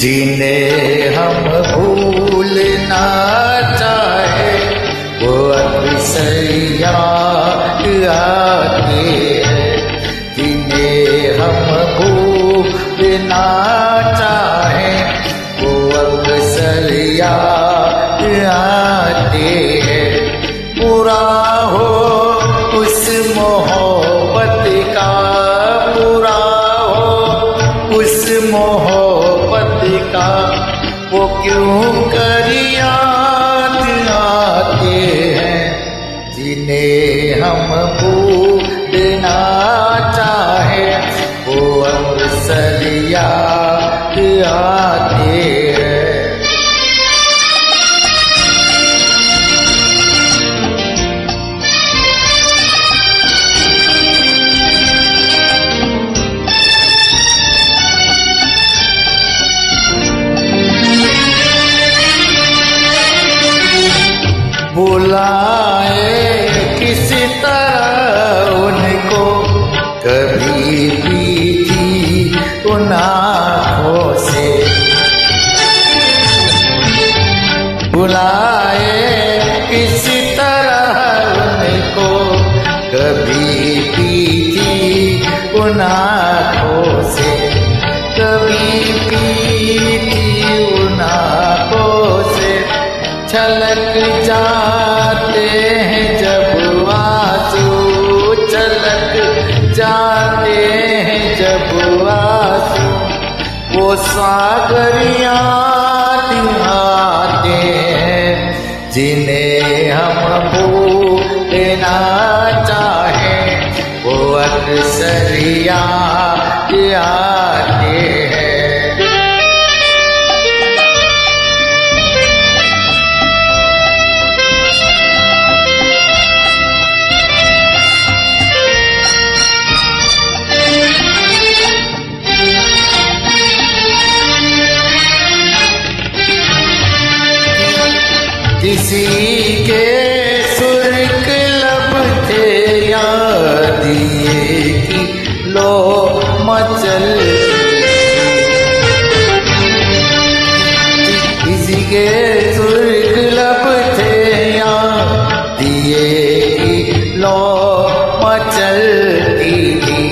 जिन्हें हम भूलना चाहे वो अक्सर याद आते हैं। जिन्हें हम भूलना चाहे वो अक्सर याद आते हैं। पूरा हो उस मोहब्बत का, पूरा हो उस मोहब्बत का, वो क्यों कर याद आते हैं। जिन्हें हम भूलना चाहे वो अक्सर याद आते हैं। बुलाए किसी तरह उनको कभी भी उन आँखों से, बुलाए किसी तरह उनको कभी भी उन आँखों से, कभी भी उन आँखों से छलक जाते हैं जब आंसू, छलक जाते हैं जब आंसू, वो सागर याद आते हैं। जिन्हें हम भूलना चाहे वो अक्सर याद आते हैं। किसी के सुर्ख लब थे याद ये कि लो मचल, किसी के सुर्ख लब थे याद ये कि लो मचलती थी,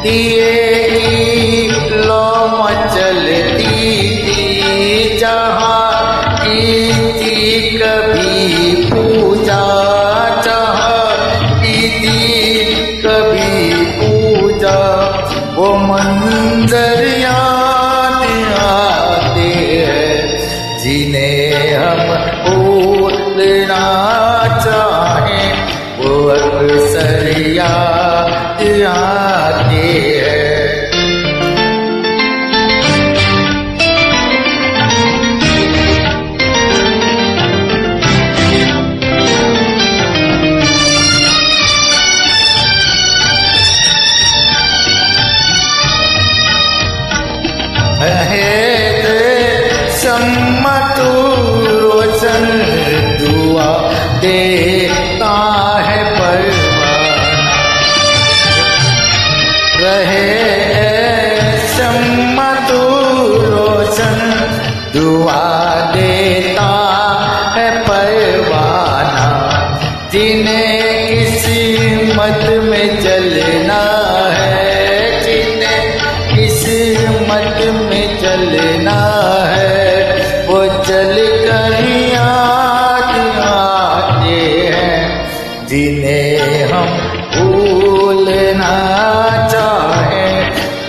दिए की लो मचलती थी। जहाँ कभी पूजा चाहती थी, कभी पूजा, वो मंजर याद आते हैं। जिन्हें हम भूलना चाहे वो अक्सर याद आते हैं। सम्मत रोशन दुआ देता है परवाना, रहे सम्मत रोशन दुआ देता है परवाना। जिन्हें किस्मत में चलना है, जिन्हें किस्मत में चलना है, वो चल कर याद आते हैं। जिन्हें हम भूलना चाहे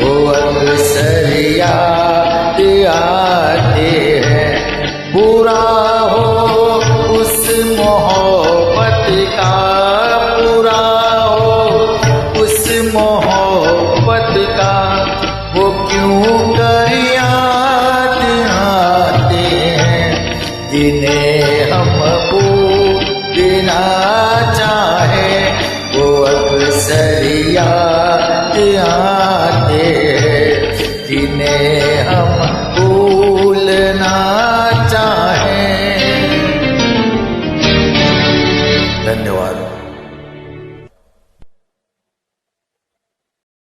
वो अक्सर याद आते हैं। बुरा हो उस मोहब्बत का, बुरा हो उस मोहब्बत का, वो क्यों कर